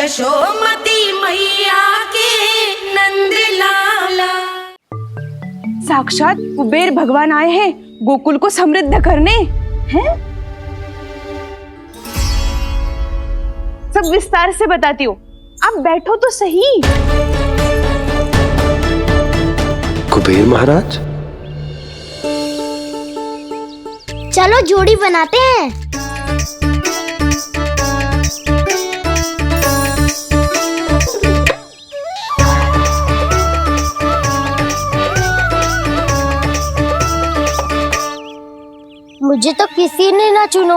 यशोमती मैया के नंद लाला। साक्षात कुबेर भगवान आए हैं गोकुल को समृद्ध करने हैं। सब विस्तार से बताती हूँ, आप बैठो तो सही। कुबेर महाराज, चलो जोड़ी बनाते हैं। मुझे तो किसी ने ना चुनो,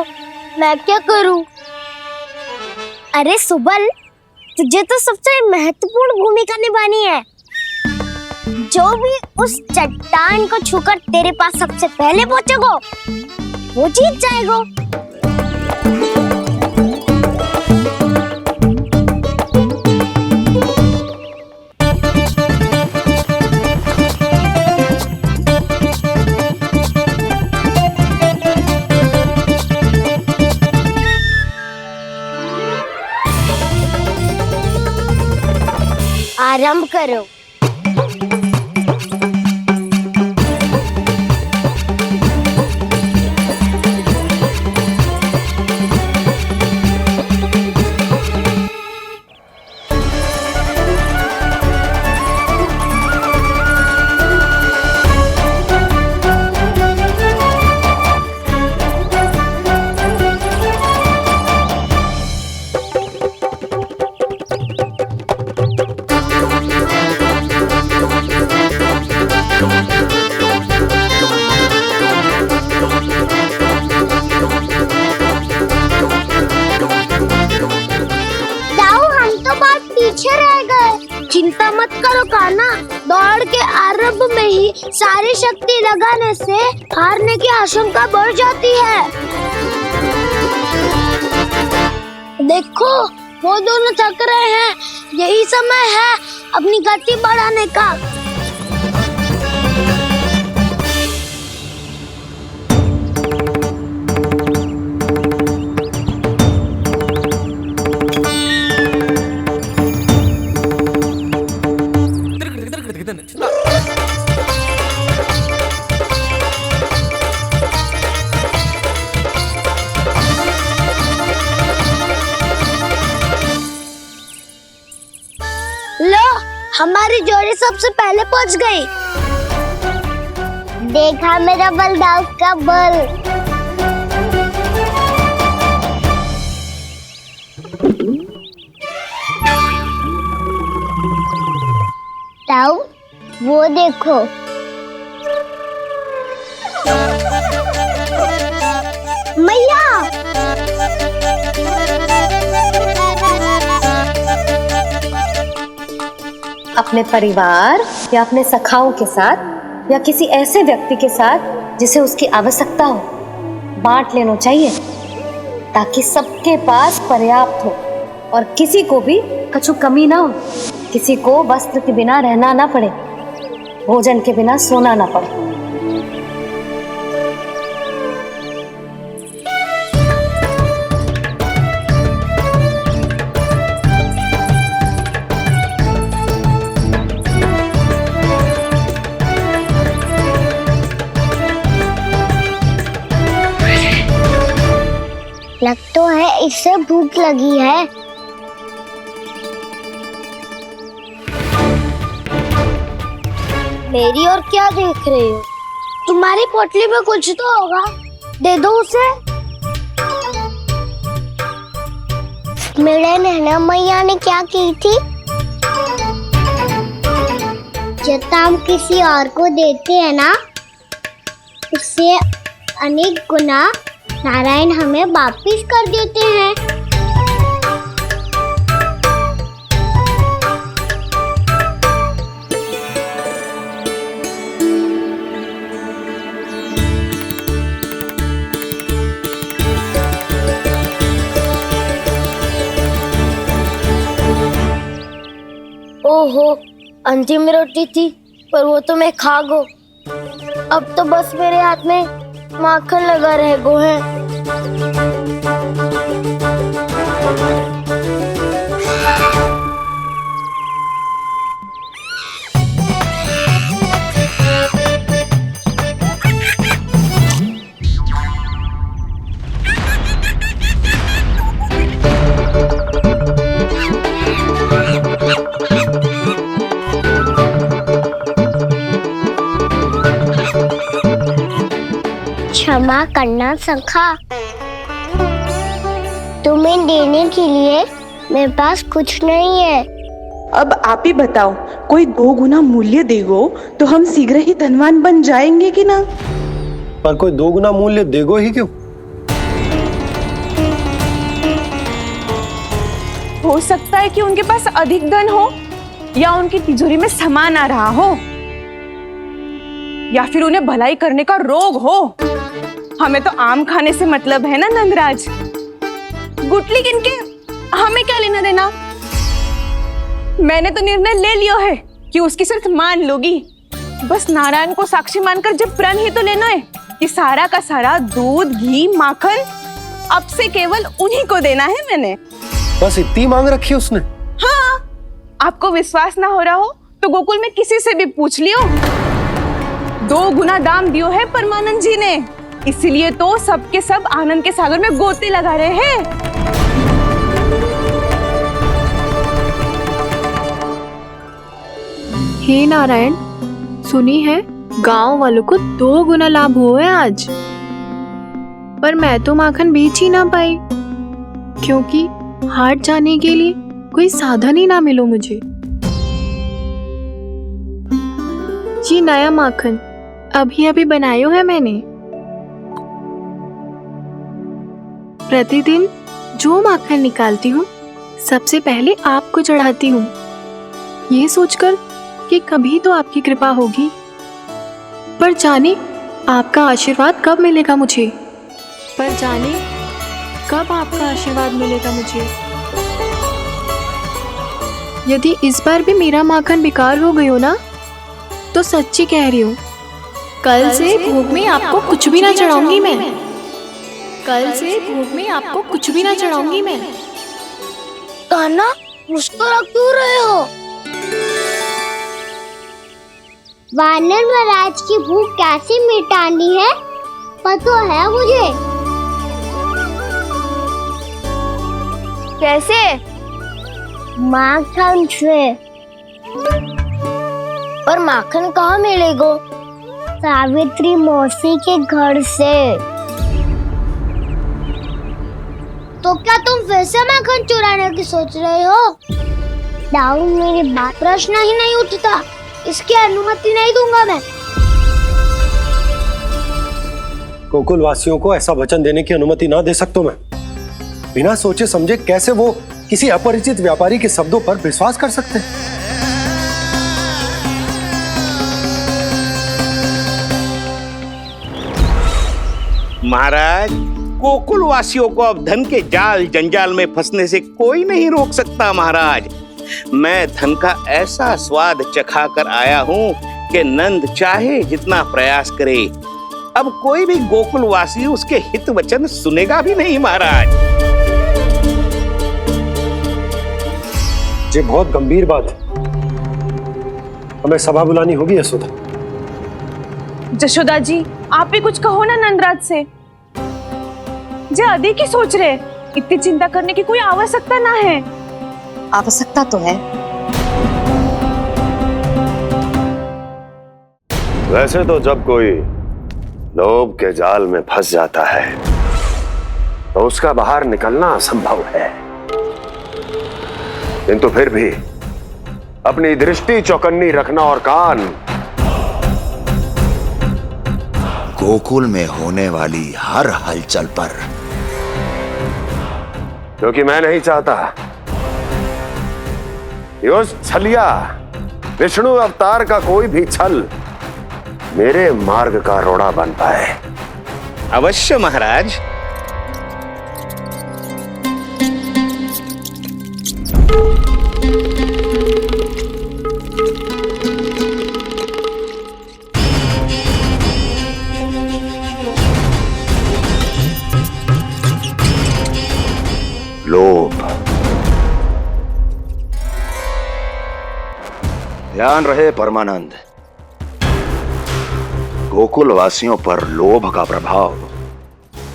मैं क्या करूं? अरे सुबल, तुझे तो सबसे महत्वपूर्ण भूमिका निभानी है। जो भी उस चट्टान को छूकर तेरे पास सबसे पहले पहुंचेगा वो जीत जाएगा। आरंभ करो। चिंता मत करो कान्हा, दौड़ के आरंभ में ही सारी शक्ति लगाने से हारने की आशंका बढ़ जाती है। देखो वो दोनों थक रहे हैं, यही समय है अपनी गति बढ़ाने का। लो, हमारी जोड़ी सबसे पहले पहुंच गई। देखा मेरा बलदाव का बल। ताऊ, वो देखो। मैया, अपने परिवार या अपने सखाओं के साथ या किसी ऐसे व्यक्ति के साथ जिसे उसकी आवश्यकता हो, बांट लेना चाहिए ताकि सबके पास पर्याप्त हो और किसी को भी कछु कमी ना हो, किसी को वस्त्र के बिना रहना ना पड़े, भोजन के बिना सोना ना पड़े। लग तो है इससे भूख लगी है। मेरी और क्या देख रहे हो? तुम्हारी पोटली में कुछ तो होगा, दे दो उसे। मेरे नैना मैया ने क्या की थी? जब हम किसी और को देते हैं ना, उससे अनेक गुना नारायण हमें वापिस कर देते हैं। ओहो, अंतिम रोटी थी पर वो तो मैं खा गो। अब तो बस मेरे हाथ में माखन लगा रह गो है। करना सखा। तुम्हें देने के लिए मेरे पास कुछ नहीं है। अब आप ही बताओ, कोई 2 गुना मूल्य देगो तो हम शीघ्र ही धनवान बन जाएंगे कि ना? पर कोई 2 गुना मूल्य देगो ही क्यों? हो सकता है कि उनके पास अधिक धन हो, या उनकी तिजोरी में सामान आ रहा हो, या फिर उन्हें भलाई करने का रोग हो। हमें तो आम खाने से मतलब है ना नंदराज। गुटली किनके, हमें क्या लेना देना। मैंने तो निर्णय ले लिया है कि उसकी सिर्फ मान लोगी। बस नारायण को साक्षी मानकर जब प्रण ही तो लेना है कि सारा का सारा दूध, घी, माखन अब से केवल उन्हीं को देना है मैंने। बस इतनी मांग रखी उसने? हाँ, आपको विश्वास ना हो रहा हो तो गोकुल में किसी से भी पूछ लियो। 2 गुना दाम दियो है परमानंद जी ने, इसीलिए तो सबके सब आनंद के सागर में गोते लगा रहे हैं। हे नारायण, सुनी है गांव वालों को 2 गुना लाभ हुआ है आज। पर मैं तो माखन बेच ही ना पाई, क्योंकि हाट जाने के लिए कोई साधन ही ना मिलो मुझे। ये नया माखन अभी अभी बनायो है मैंने। प्रतिदिन जो माखन निकालती हूँ सबसे पहले आपको चढ़ाती हूँ, ये सोचकर कि कभी तो आपकी कृपा होगी। पर जाने आपका आशीर्वाद कब मिलेगा मुझे, पर जाने कब आपका आशीर्वाद मिलेगा मुझे। यदि इस बार भी मेरा माखन बेकार हो गयो ना, तो सच्ची कह रही हूँ, कल से भोग में आपको कुछ भी ना चढ़ाऊंगी मैं। कल से भोग में आपको कुछ भी ना चढ़ाऊंगी मैं। कान्हा, मुस्कुरा क्यों रहे हो? वानर महाराज की भूख कैसे मिटानी है पता है मुझे। कैसे? माखन से। पर माखन कहाँ मिलेगा? सावित्री मौसी के घर से। तो क्या तुम फिर से माखन चुराने की सोच रहे हो? दाऊ, मेरी बात प्रश्न ही नहीं उठता, इसकी अनुमति नहीं दूंगा मैं। गोकुल वासियों को ऐसा वचन देने की अनुमति ना दे सकता मैं। बिना सोचे समझे कैसे वो किसी अपरिचित व्यापारी के शब्दों पर विश्वास कर सकते हैं? महाराज, गोकुल वासियों को अब धन के जाल जंजाल में फंसने से कोई नहीं रोक सकता। महाराज, मैं धन का ऐसा स्वाद चखा कर आया हूँ कि नंद चाहे जितना प्रयास करे, अब कोई भी गोकुल वासी उसके हित वचन सुनेगा भी नहीं। महाराज, ये बहुत गंभीर बात है, हमें सभा बुलानी होगी यशोदा। जशोदा जी, आप भी कुछ कहो ना नंदराज से। जे अधिक ही सोच रहे, इतनी चिंता करने की कोई आवश्यकता ना है। आवश्यकता तो है। वैसे तो जब कोई लोभ के जाल में फंस जाता है तो उसका बाहर निकलना असंभव है, किंतु फिर भी अपनी दृष्टि चौकन्नी रखना और कान गोकुल में होने वाली हर हलचल पर, क्योंकि मैं नहीं चाहता कि उस छलिया विष्णु अवतार का कोई भी छल मेरे मार्ग का रोड़ा बन पाए। अवश्य महाराज। लोभ। ध्यान रहे परमानंद, गोकुल वासियों पर लोभ का प्रभाव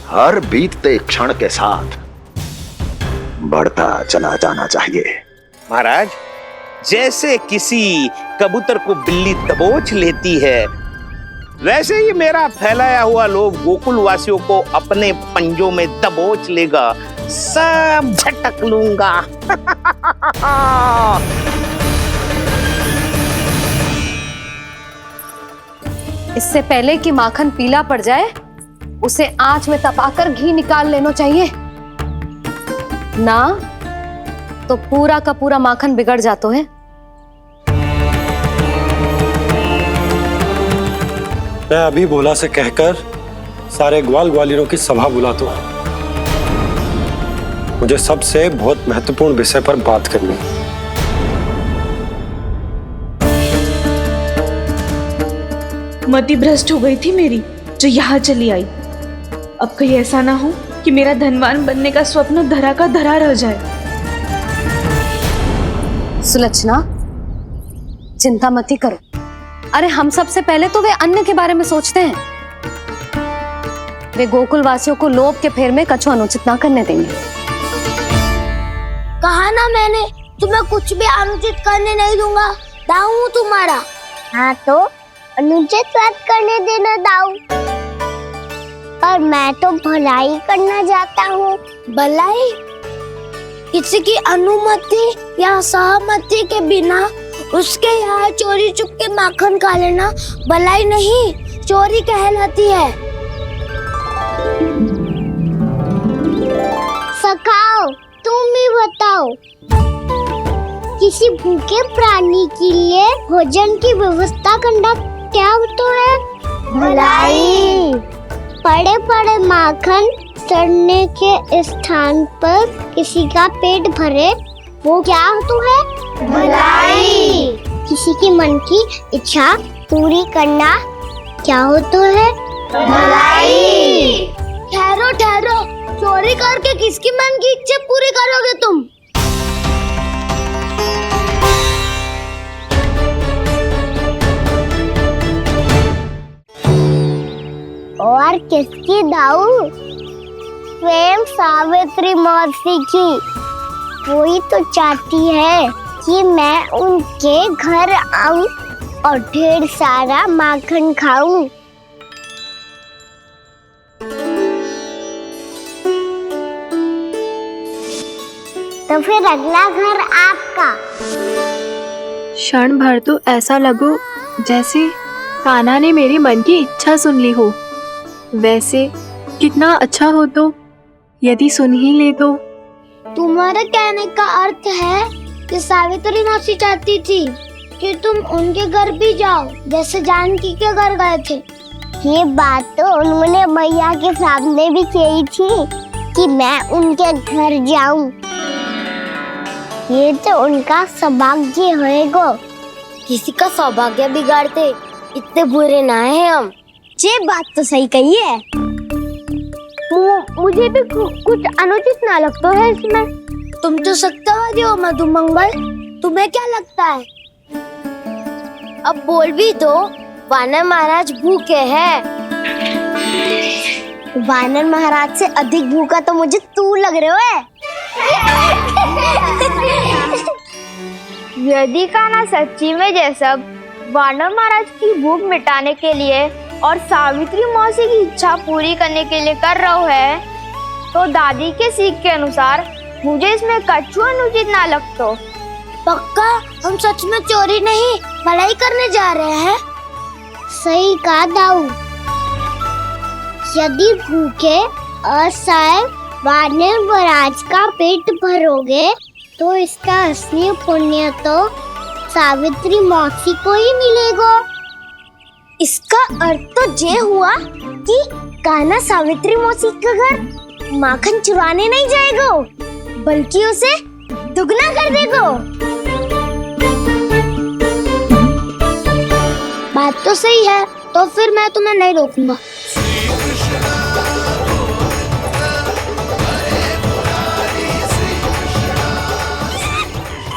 हर बीतते क्षण के साथ बढ़ता चला जाना चाहिए। महाराज, जैसे किसी कबूतर को बिल्ली दबोच लेती है, वैसे ही मेरा फैलाया हुआ लोभ गोकुल वासियों को अपने पंजों में दबोच लेगा, सब झटक लूंगा। इससे पहले कि माखन पीला पड़ जाए, उसे आंच में तपाकर घी निकाल लेना चाहिए ना, तो पूरा का पूरा माखन बिगड़ जाता है। मैं अभी भोला से कहकर सारे ग्वाल ग्वालियरों की सभा बुलाता हूं। मुझे सबसे बहुत महत्वपूर्ण विषय पर बात करनी है। मति भ्रष्ट हो गई थी मेरी, जो यहाँ चली आई। अब कहीं ऐसा ना हो कि मेरा धनवान बनने का स्वप्न धरा का धरा रह जाए। सुलक्षणा, चिंता मत करो। अरे हम सबसे पहले तो वे अन्न के बारे में सोचते हैं। वे गोकुल वासियों को लोभ के फेर में कछु अनुचित ना करने देंगे। कहा ना मैंने, तुम्हें कुछ भी अनुचित करने नहीं दूंगा। दाऊ हूँ तुम्हारा। हाँ तो अनुचित बात करने देना दाऊ। पर मैं तो भलाई करना चाहता हूँ। भलाई? किसी की अनुमति या सहमति के बिना उसके यहाँ चोरी चुप के माखन खा लेना भलाई नहीं, चोरी कहलाती है। सखाओ, तुम ही बताओ, किसी भूखे प्राणी के लिए भोजन की व्यवस्था करना क्या होता है? भलाई। पड़े पड़े माखन सड़ने के स्थान पर किसी का पेट भरे, वो क्या होता है? भलाई। किसी के मन की इच्छा पूरी करना क्या होता है? भलाई। ठहरो ठहरो, चोरी करके किसकी मन की इच्छा पूरी करोगे तुम? और किसकी दाऊ? स्वयं सावित्री मौसी की। वही तो चाहती है कि मैं उनके घर आऊं और ढेर सारा माखन खाऊं। तो फिर अगला घर आपका। क्षण भर तो ऐसा लगो जैसे कान्हा ने मेरे मन की इच्छा सुन ली हो। वैसे कितना अच्छा हो तो यदि सुन ही ले तो। तुम्हारे कहने का अर्थ है कि सावित्री मौसी चाहती थी कि तुम उनके घर भी जाओ, जैसे जानकी के घर गए थे। ये बात तो उन्होंने मैया के सामने भी कही थी कि मैं उनके घर जाऊं। ये तो उनका सौभाग्य होएगा। किसी का सौभाग्य बिगाड़ते इतने बुरे ना है हम। ये बात तो सही कही है। मुझे भी कुछ अनुचित ना लगता है इसमें। तुम तो सत्यवादी हो मधुमंगल, तुम्हें क्या लगता है? अब बोल भी दो, वानर महाराज भूखे हैं। वानर महाराज से अधिक भूखा तो मुझे तू लग रहे है। यदि कान्हा सच्ची में जैसा वानर महाराज की भूख मिटाने के लिए और सावित्री मौसी की इच्छा पूरी करने के लिए कर रहा है, तो दादी के सीख के अनुसार मुझे इसमें कछु अनुचित ना लगता। पक्का हम सच में चोरी नहीं भलाई करने जा रहे हैं। सही कहा दाऊ। यदि भूखे असहाय वानर महाराज का पेट भरोगे तो इसका असली पुण्य तो सावित्री मौसी को ही मिलेगा। इसका अर्थ तो ये हुआ कि कान्हा सावित्री मौसी का घर माखन चुराने नहीं जाएगा, बल्कि उसे दुगना कर देगा। बात तो सही है, तो फिर मैं तुम्हें नहीं रोकूंगा।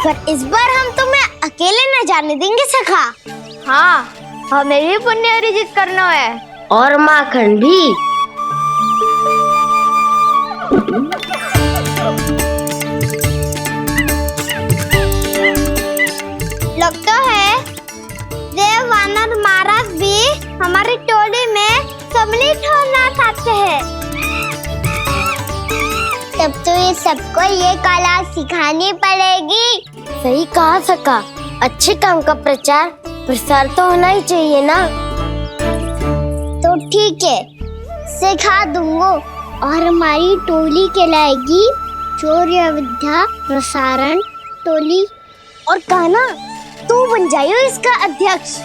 पर इस बार हम तुम्हें अकेले न जाने देंगे सखा। हाँ, हमें भी पुण्य अर्जित करना है और माखन भी। लगता है देव वानर महाराज भी हमारी टोली ऑमलेट होना खाते हैं। तब तो ये सबको ये कला सिखानी पड़ेगी। सही कहा सका, अच्छे काम का प्रचार प्रसार तो होना ही चाहिए ना। तो ठीक है, सिखा दूंगा और हमारी टोली कहलाएगी शौर्य विद्या प्रसारण टोली। और कान्हा तू बन जाइयो इसका अध्यक्ष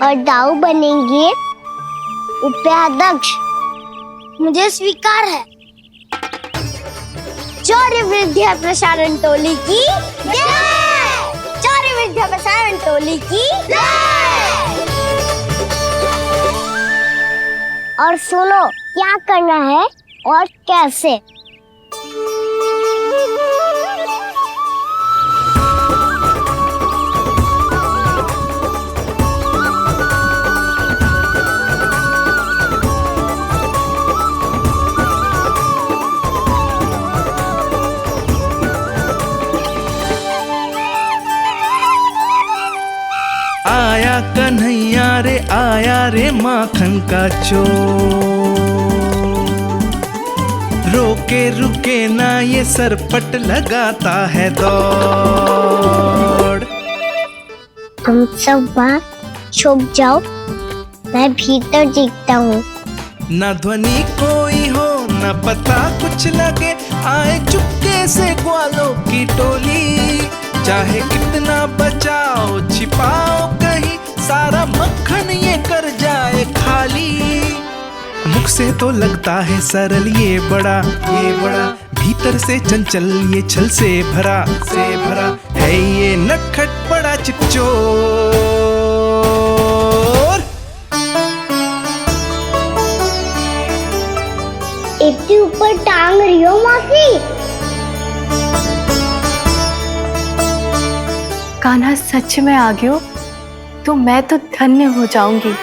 और दाऊ बनेंगे उपाध्यक्ष। मुझे स्वीकार है। शौर्य विद्या प्रसारण टोली की जय! शौर्य विद्या प्रसारण टोली की जय! और सुनो क्या करना है और कैसे। आया कन्हैया रे आया रे माखन का चोर, रोके रुके ना ये सरपट लगाता है दौड़। तुम सब बाहर छुप जाओ, मैं भीतर देखता हूँ। ना ध्वनि कोई हो ना पता कुछ लगे, आए चुपके से ग्वालों की टोली। चाहे कितना बचाओ छिपाओ कहीं, सारा मक्खन ये कर जाए खाली। मुख से तो लगता है सरल ये बड़ा भीतर से चंचल ये छल से भरा है ये नटखट बड़ा चिकचोर। इतनी ऊपर टांग रही हो मौसी। कान्हा सच में आ गयो तो मैं तो धन्य हो जाऊंगी।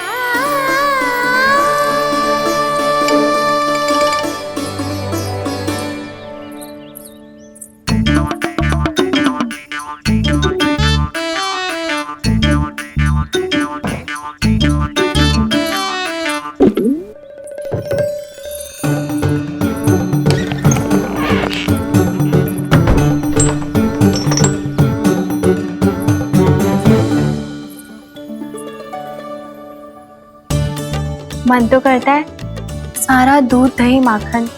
मन तो करता है सारा दूध दही माखन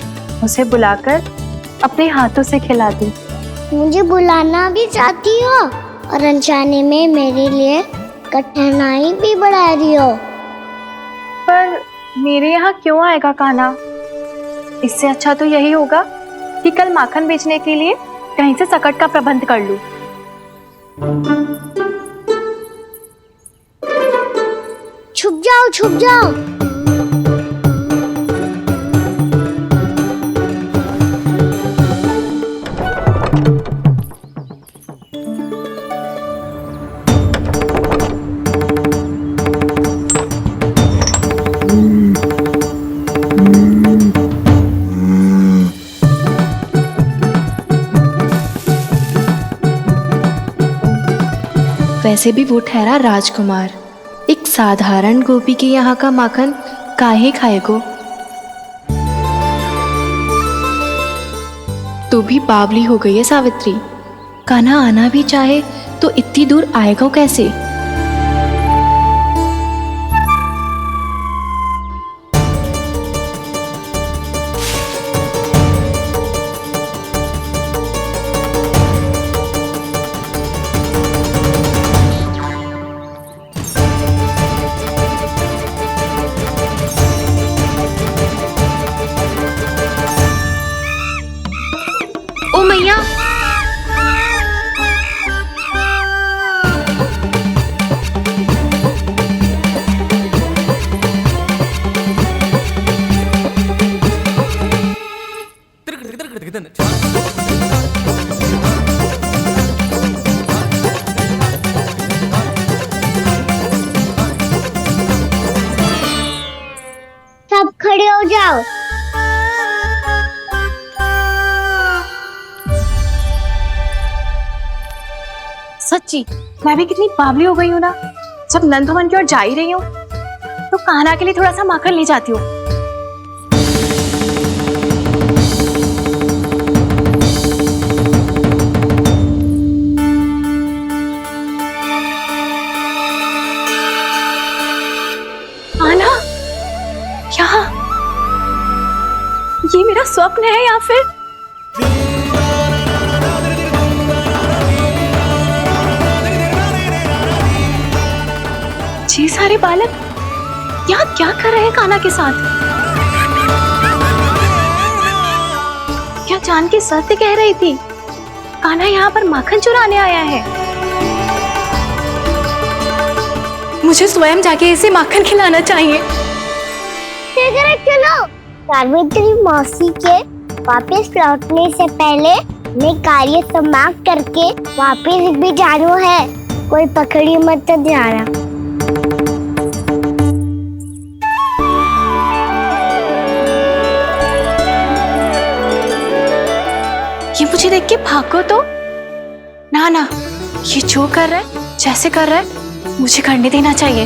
उसे बुलाकर अपने हाथों से खिला दूं। मुझे बुलाना भी चाहती हो और अनजाने में मेरे लिए कठिनाई भी बढ़ा रही हो। पर मेरे यहाँ क्यों आएगा कान्हा? इससे अच्छा तो यही होगा कि कल माखन बेचने के लिए कहीं से सकट का प्रबंध कर लूं। छुप जाओ छुप जाओ। वैसे भी वो ठहरा राजकुमार, एक साधारण गोपी के यहाँ का माखन काहे खाएगो। तू भी बावली हो गई है सावित्री। कान्हा आना भी चाहे तो इतनी दूर आएगा कैसे? ओ मैया, सब खड़े हो जाओ। सच्ची मैं भी कितनी बावली हो गई हूँ ना। जब नंदवन की ओर जा ही रही हूँ तो कान्हा के लिए थोड़ा सा माखन ले जाती हूँ। हैं या फिर ये सारे बालक यहाँ क्या कर रहे हैं कान्हा के साथ? क्या जानकी सत्य कह रही थी? कान्हा यहाँ पर माखन चुराने आया है। मुझे स्वयं जाके इसे माखन खिलाना चाहिए। चलो, सावित्री मौसी के वापस लौटने से पहले मैं कार्य समाप्त करके वापस भी जाना है। कोई पकड़ी मत जाना। ये मुझे देख के भागो तो ना ना, ये जो कर रहा है, जैसे कर रहा है, मुझे करने देना चाहिए।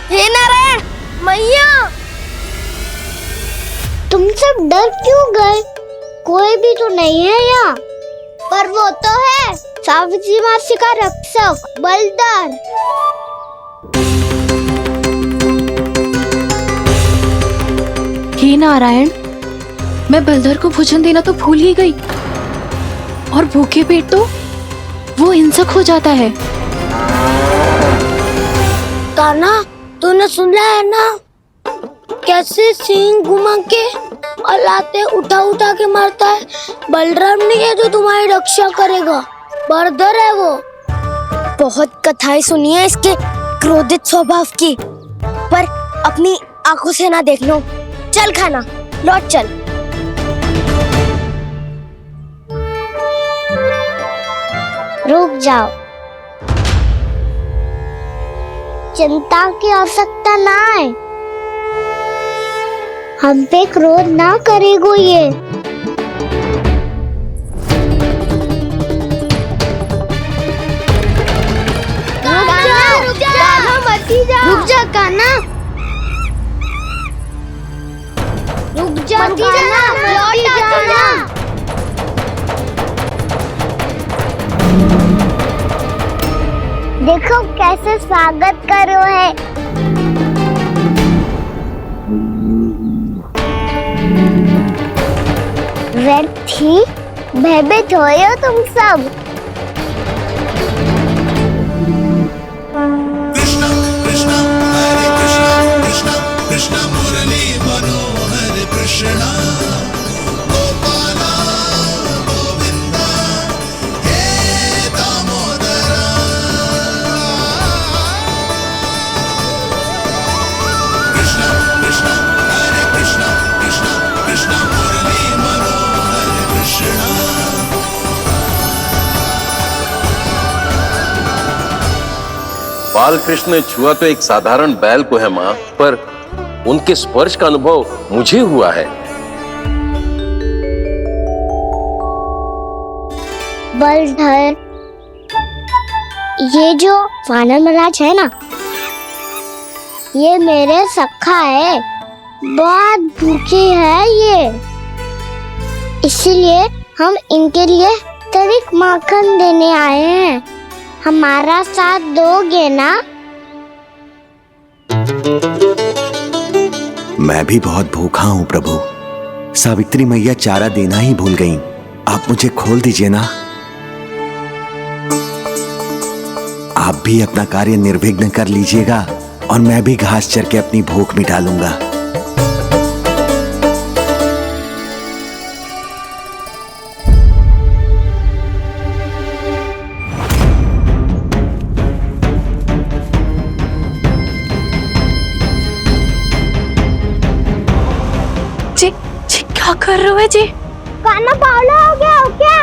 हे नारायण मैया, तुम सब डर क्यों गए? कोई भी तो नहीं है यहाँ। पर वो तो है, सावित्री मासी का रक्षक बलदार। हे नारायण, मैं बलदर को भोजन देना तो भूल ही गई, और भूखे पेट तो वो हिंसक हो जाता है। कान्हा, तूने सुना है ना कैसे सींग घुमा के और लाते उठा उठा के मारता है? बलराम नहीं है जो तुम्हारी रक्षा करेगा, बलदर है वो। बहुत कथाएं सुनी है इसके क्रोधित स्वभाव की, पर अपनी आंखों से ना देख लो। चल खाना, लौट चल। रुक जाओ, चिंता की आवश्यकता ना है। हम पे क्रोध ना करेगो ये। रुक जा कान्हा, रुक जा कान्हा, लौट जाना। देखो कैसे स्वागत करो है। व्यर्थ ही भयभीत हो तुम सब। बाल कृष्ण ने छुआ तो एक साधारण बैल को है मां, पर उनके स्पर्श का अनुभव मुझे हुआ है। बलधर, ये जो वानर महाराज है ना, ये मेरे सखा है। बहुत भूखे है ये, इसीलिए हम इनके लिए तनिक माखन देने आए हैं। हमारा साथ दोगे ना? मैं भी बहुत भूखा हूँ प्रभु। सावित्री मैया चारा देना ही भूल गईं। आप मुझे खोल दीजिए ना। आप भी अपना कार्य निर्विघ्न कर लीजिएगा और मैं भी घास चर के अपनी भूख मिटा लूंगा। क्या कर रहे हो जी? कान्हा पावला हो गया हो क्या?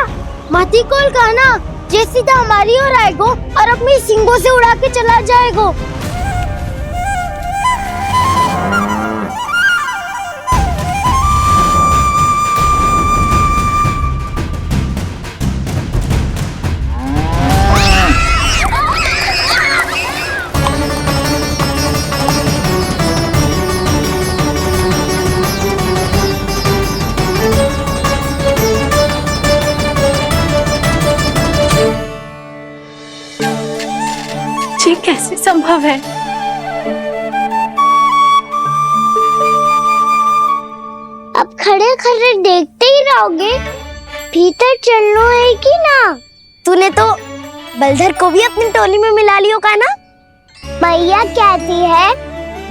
मती कोल कान्हा, जे सीधा हमारी ओर आएगो और अपनी सींगों से उड़ा के चला जाएगो। संभव है? अब खड़े खड़े देखते ही रहोगे? भीतर चलना है कि ना? तूने तो बलधर को भी अपनी टोली में मिला लियो का ना? भैया कहती है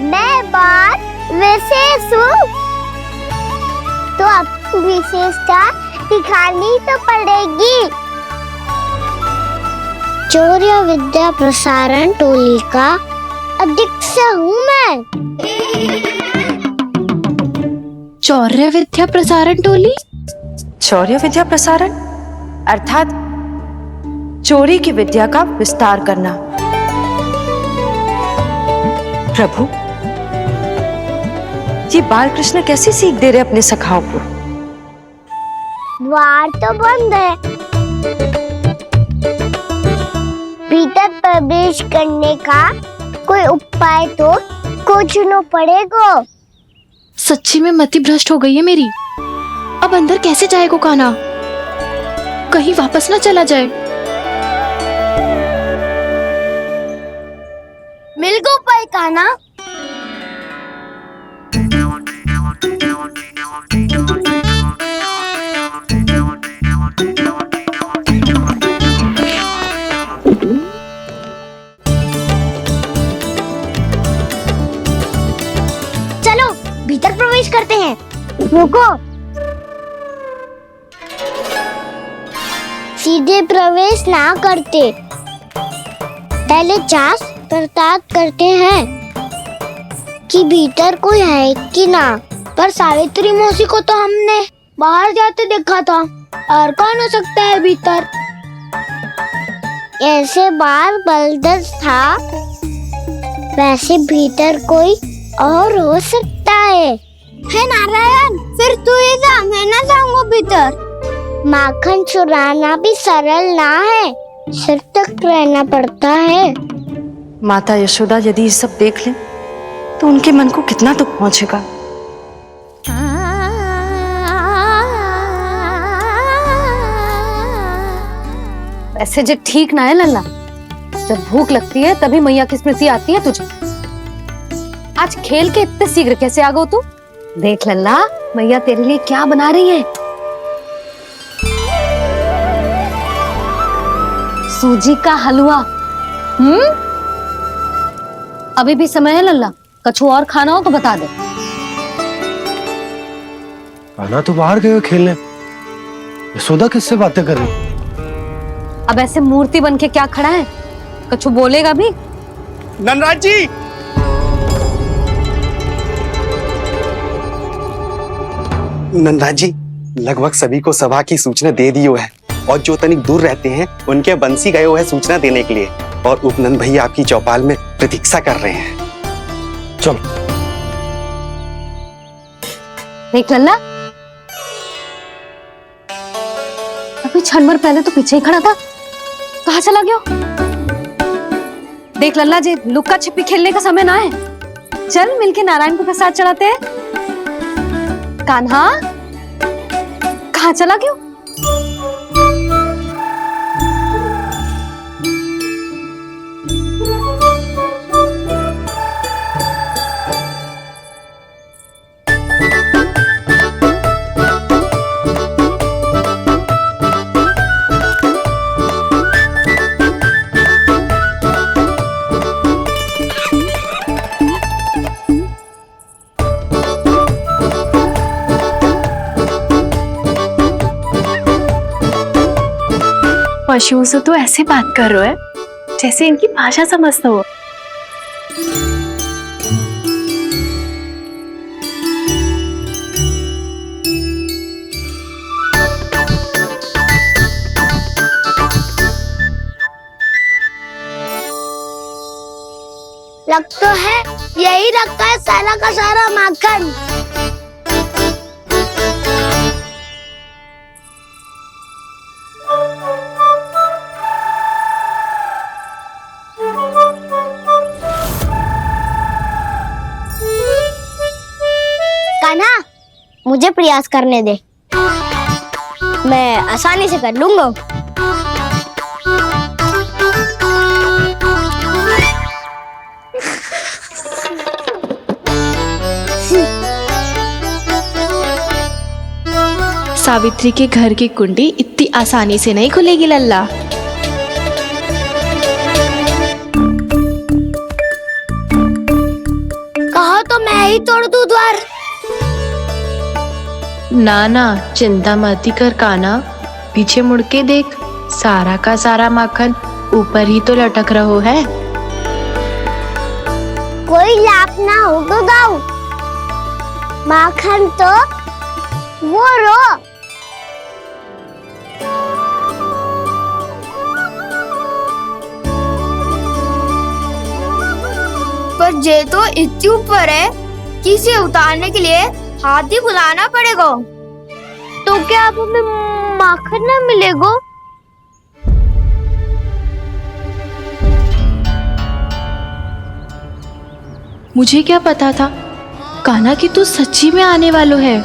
मैं बात विशेष हूँ, तो अब विशेषता दिखानी तो पड़ेगी। चौर्य विद्या प्रसारण टोली का अध्यक्ष हूँ मैं। चौर्य विद्या प्रसारण टोली? चौर्य विद्या प्रसारण अर्थात चोरी की विद्या का विस्तार करना। प्रभु, ये बाल कृष्ण कैसी सीख दे रहे अपने सखाओं को? द्वार तो बंद है, भीतर प्रवेश करने का कोई उपाय तो खोजना पड़ेगा। सच्ची में मति भ्रष्ट हो गई है मेरी। अब अंदर कैसे जाएगा कान्हा? कहीं वापस ना चला जाए। मिल गो उपाय कान्हा। चलो भीतर प्रवेश करते हैं। रुको, सीधे प्रवेश ना करते, पहले जांच पड़ताल करते हैं कि भीतर कोई है कि ना। पर सावित्री मौसी को तो हमने बाहर जाते देखा था, और कौन हो सकता है भीतर? ऐसे बार बलदर था, वैसे भीतर कोई और हो सकता है नारायण? फिर तू ही जा, मैं ना जाऊंगा भीतर। माखन चुराना भी सरल ना है, सिर तक रहना पड़ता है। माता यशोदा यदि ये सब देख लें तो उनके मन को कितना दुख पहुंचेगा। ऐसे जो ठीक ना है लल्ला, जब भूख लगती है तभी मैया की स्मृति आती है तुझे। आज खेल के इतने शीघ्र कैसे आ गो तू? देख लल्ला, मैया तेरे लिए क्या बना रही है। सूजी का हलवा। अभी भी समय है लल्ला, कछु और खाना हो तो बता दे। कान्हा तो बाहर गए खेलने, यशोदा किससे बातें कर रही? अब ऐसे मूर्ति बन के क्या खड़ा है? कछु बोलेगा भी? नंदराज जी, नंदराज जी, लगभग सभी को सभा की सूचना दे दी है, और जो तनिक दूर रहते हैं उनके बंसी गए हुए है सूचना देने के लिए, और उपनंद भैया आपकी चौपाल में प्रतीक्षा कर रहे हैं। चलो। देख लल्ला, अभी क्षण भर पहले तो पीछे ही खड़ा था, कहाँ चला गया? देख लल्ला जी, लुक्का छिपी खेलने का समय ना है। चल मिलके नारायण को प्रसाद चढ़ाते हैं। कान्हा, कहाँ चला गया? पशुओं से तो ऐसे बात कर रहे हो जैसे इनकी भाषा समझता हो। लग तो है यही रखा है सारा का सारा माखन। कान्हा, मुझे प्रयास करने दे, मैं आसानी से कर लूंगा। सावित्री के घर की कुंडी इतनी आसानी से नहीं खुलेगी लल्ला। कहा तो मैं ही तोड़ दूं द्वार। ना ना, चिंता मत ही कर काना, पीछे मुड़ के देख, सारा का सारा माखन ऊपर ही तो लटक रहो है। कोई लाभ ना हो तो दाऊ, माखन तो वो रो। पर जे तो इतनी ऊपर है कि इसे उतारने के लिए हाथी बुलाना पड़ेगा। तो क्या अब हमें माखन ना मिलेगा? मुझे क्या पता था कान्हा कि तू सच्ची में आने वालो है।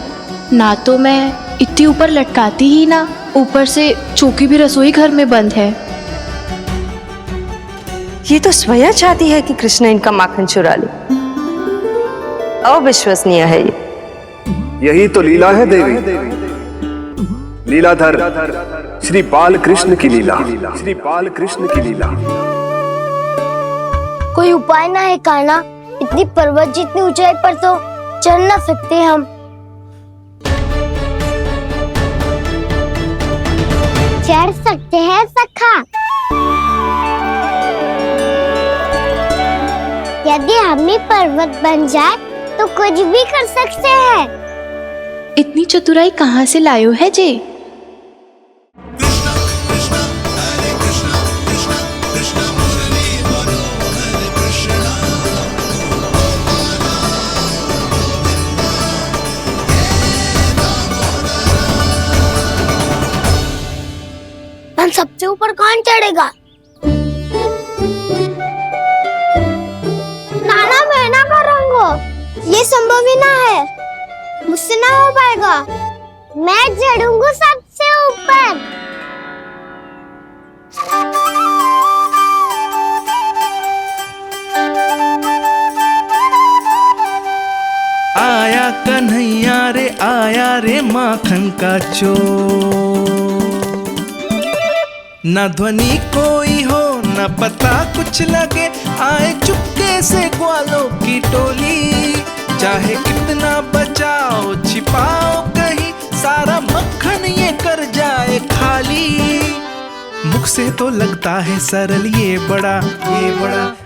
ना तो मैं इतनी ऊपर लटकाती ही ना, ऊपर से चौकी भी रसोई घर में बंद है। ये तो स्वयं चाहती है कि कृष्ण इनका माखन चुरा ले। अविश्वसनीय है ये। यही तो लीला है देवी, लीलाधर श्री बाल कृष्ण की लीला, श्री बाल कृष्ण की लीला। कोई उपाय ना है कान्हा? इतनी पर्वत जितनी ऊंचाई पर तो चढ़ ना सकते हम। चढ़ सकते हैं सखा, यदि हम ही पर्वत बन जाए तो कुछ भी कर सकते हैं। इतनी चतुराई कहाँ से लायो है जे? हम सबसे ऊपर कौन चढ़ेगा? नाना मैं ना करूँगा, ये संभव ही ना है, मुझसे ना हो पाएगा। मैं चढ़ूंगा सबसे ऊपर। आया कन्हैया रे आया रे माखन का चोर, न ध्वनि कोई हो न पता कुछ लगे, आए चुपके से ग्वालों की टोली। चाहे कितना बचाओ छिपाओ कहीं, सारा मक्खन ये कर जाए खाली। मुख से तो लगता है सरल ये बड़ा,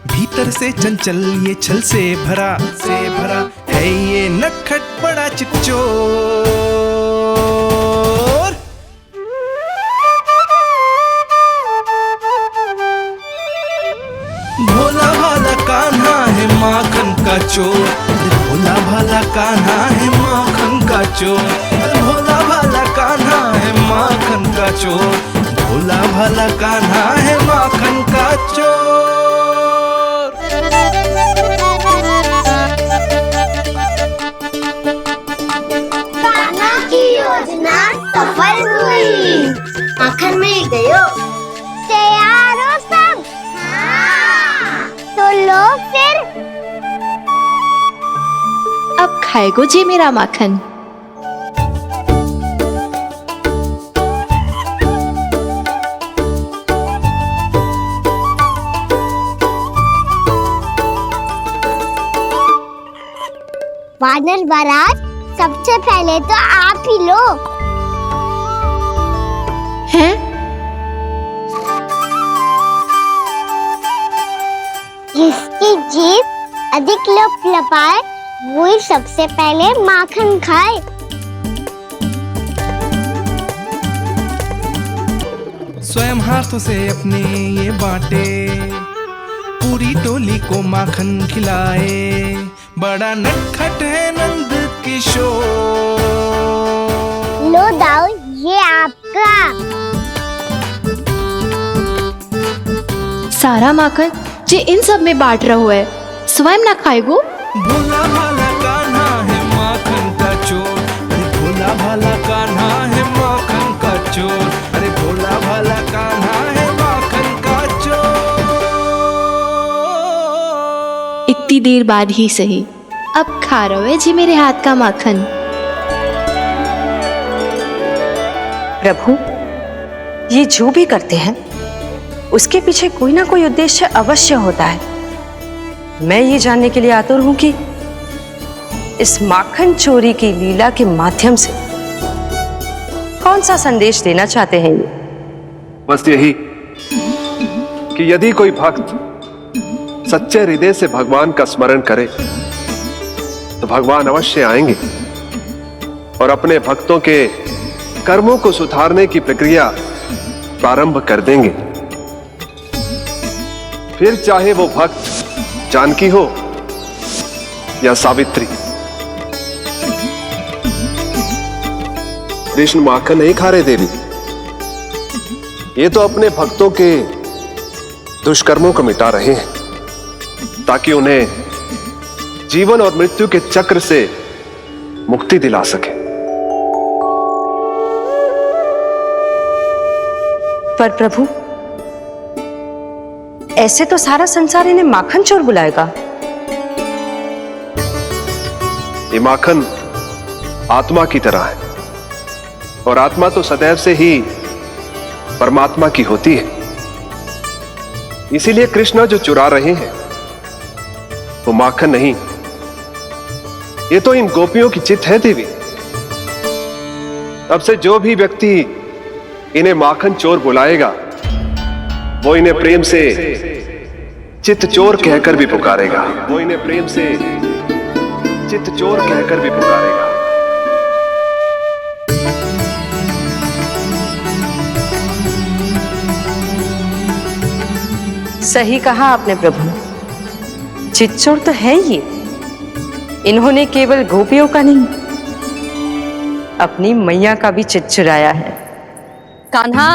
भीतर से चंचल ये छल से भरा है ये नटखट बड़ा चिच्चोर। भोला भाला कान्हा है माखन का चोर, भोला भाला कान्हा है माखन का चोर, भोला भाला कान्हा है माखन का चोर, भोला भाला कान्हा है माखन का चोर। कान्हा की योजना सफल हुई, माखन मिल गयो। तैयार हो सब? तो लो फिर। अब खाएगो जे मेरा माखन। वानर महाराज, सबसे पहले तो आप ही लो। हैं? जिसकी जीभ अधिक लपलपाए वही सबसे पहले माखन खाए। स्वयं हाथों से अपने ये बांटे, पूरी टोली को माखन खिलाए, बड़ा नटखट है नंद किशोर। लो दाऊ, ये आपका। सारा माखन जे इन सब में बांट रहो है, स्वयं ना खाएगो। भोला भाला कान्हा है माखन का चोर, भोला भाला कान्हा है माखन का चोर, अरे भोला भाला कान्हा है माखन का चोर। इतनी देर बाद ही सही, अब खा रहो है जी मेरे हाथ का माखन। प्रभु, ये जो भी करते हैं उसके पीछे कोई ना कोई उद्देश्य अवश्य होता है। मैं ये जानने के लिए आतुर हूं कि इस माखन चोरी की लीला के माध्यम से कौन सा संदेश देना चाहते हैं ये? बस यही कि यदि कोई भक्त सच्चे हृदय से भगवान का स्मरण करे तो भगवान अवश्य आएंगे और अपने भक्तों के कर्मों को सुधारने की प्रक्रिया प्रारंभ कर देंगे। फिर चाहे वो भक्त जानकी हो या सावित्री। कृष्ण माखन नहीं खा रहे देवी, ये तो अपने भक्तों के दुष्कर्मों को मिटा रहे हैं ताकि उन्हें जीवन और मृत्यु के चक्र से मुक्ति दिला सके। पर प्रभु, ऐसे तो सारा संसार इन्हें माखन चोर बुलाएगा। ये माखन आत्मा की तरह है और आत्मा तो सदैव से ही परमात्मा की होती है। इसीलिए कृष्ण जो चुरा रहे हैं वो माखन नहीं, ये तो इन गोपियों की चित है देवी। अब से जो भी व्यक्ति इन्हें माखन चोर बुलाएगा वो इन्हें प्रेम से चित्त चोर कहकर भी पुकारेगा। वो इन्हें प्रेम से चित्त चोर कहकर भी पुकारेगा। सही कहा आपने प्रभु, चित्त चोर तो है ये। इन्होंने केवल गोपियों का नहीं, अपनी मैया का भी चित्त चुराया है। कान्हा,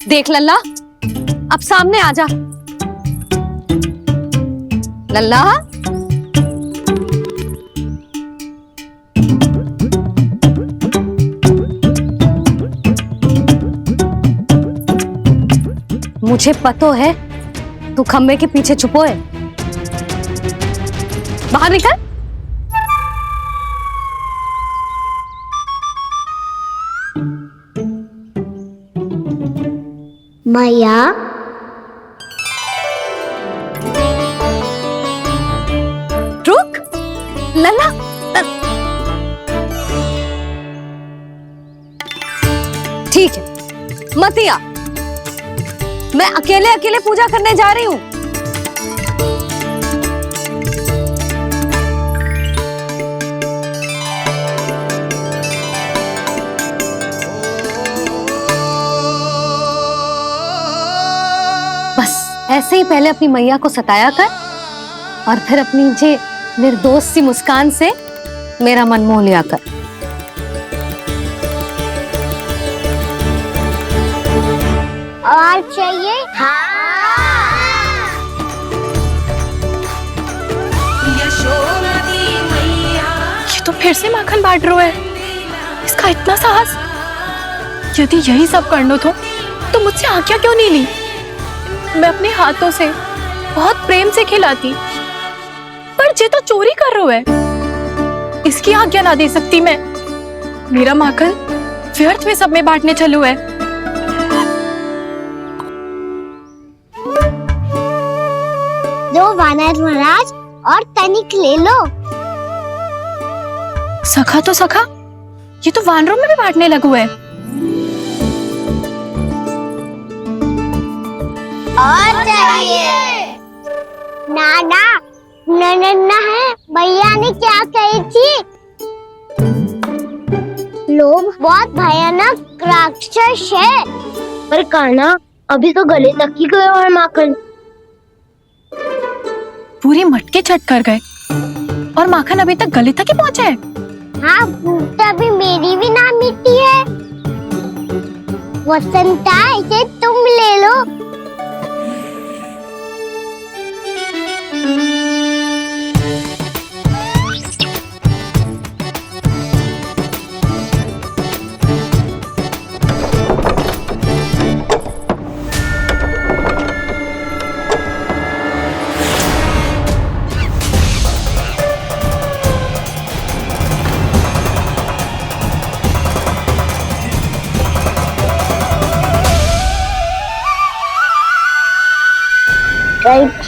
देख लल्ला, अब सामने आ जा। लल्ला, मुझे पतो है तू खम्बे के पीछे छुपो है। बाहर निकल। मैया, रुक लल्ला, ठीक है मत आ, मैं अकेले अकेले पूजा करने जा रही हूँ। बस ऐसे ही पहले अपनी मैया को सताया कर और फिर अपनी जे निर्दोष सी मुस्कान से मेरा मन मोह लिया कर। और चाहिए? ये तो फिर से माखन बांट रहा है। इसका इतना साहस। यदि यही सब करना तो मुझसे आज्ञा क्यों नहीं ली? मैं अपने हाथों से बहुत प्रेम से खिलाती, पर ये तो चोरी कर रहा है। इसकी आज्ञा ना दे सकती मैं। मेरा माखन व्यर्थ में सब में बांटने चलू है। दो वानर महाराज और तनिक ले लो। सखा तो सखा, ये तो वानरों में भी बांटने लगू है। और चाहिए? नाना, नन्ना है, भैया ने क्या कही थी? लोभ बहुत भयानक राक्षस है। पर कान्हा, अभी तो गले तक ही गया है माखन। पूरी मटके चट कर गए और माखन अभी तक गले तक ही पहुंचा है। हाँ, भूख तभी मेरी भी ना मिट्टी है। वसंता, इसे तुम ले लो।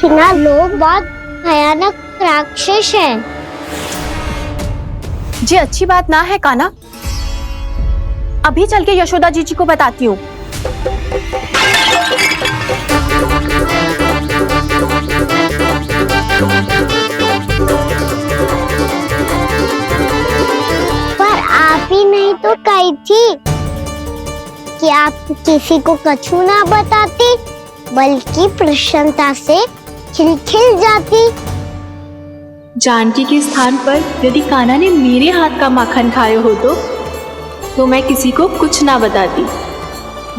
हिना लोग बहुत भयानक राक्षस हैं। ये अच्छी बात ना है कान्हा। अभी चल के यशोदा जी को बताती हूँ। पर आप ही नहीं तो कही थी कि आप किसी को कछु ना बताती, बल्कि प्रसन्नता से खिलखिल जाती। जानकी के स्थान पर यदि कान्हा ने मेरे हाथ का माखन खाए हो तो मैं किसी को कुछ ना बताती,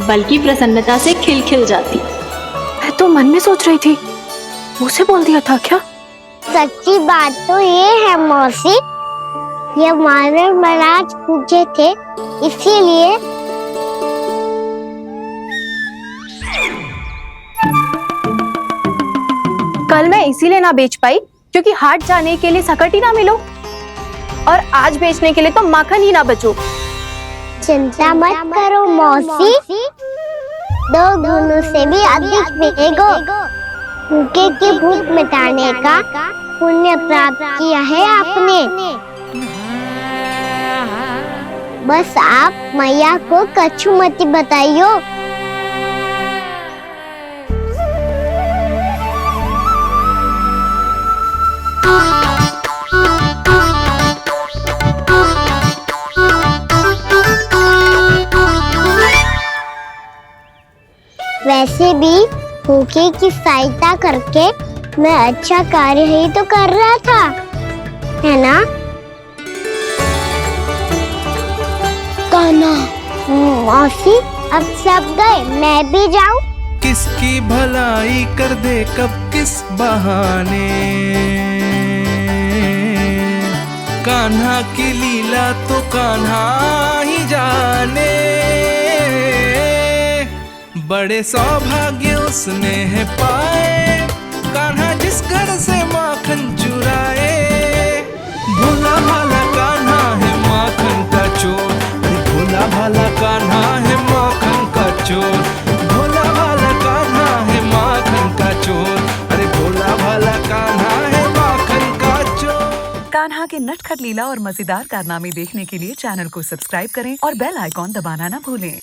बल्कि प्रसन्नता से खिलखिल जाती। मैं तो मन में सोच रही थी, मुझसे बोल दिया था क्या? सच्ची बात तो ये है मौसी, ये वानर महाराज पूछे थे, इसीलिए कल मैं इसीलिए ना बेच पाई क्योंकि हाट जाने के लिए सकट ही ना मिलो, और आज बेचने के लिए तो माखन ही ना बचो। चिंता मत करो मौसी, 2 गुणों से भी अधिक मिलेगा। भूखे की भूख मिटाने का पुण्य प्राप्त किया है आपने। बस आप मैया को कछु मत बताइयो। वैसे भी भूखे की सहायता करके मैं अच्छा कार्य ही तो कर रहा था, है ना? कान्हा, मौसी अब सब गए, मैं भी जाऊं? किसकी भलाई कर दे कब किस बहाने, कान्हा की लीला तो कान्हा ही जाने। बड़े सौभाग्य उसने है पाए, कान्हा जिस घर से माखन चुराए। भोला भाला कान्हा है माखन का चोर, भोला भाला कान्हा है माखन का चोर, भोला भाला कान्हा है माखन का चोर, अरे भोला भाला कान्हा है माखन का चोर। कान्हा के नटखट लीला और मजेदार कारनामे देखने के लिए चैनल को सब्सक्राइब करें और बेल आइकॉन दबाना ना भूलें।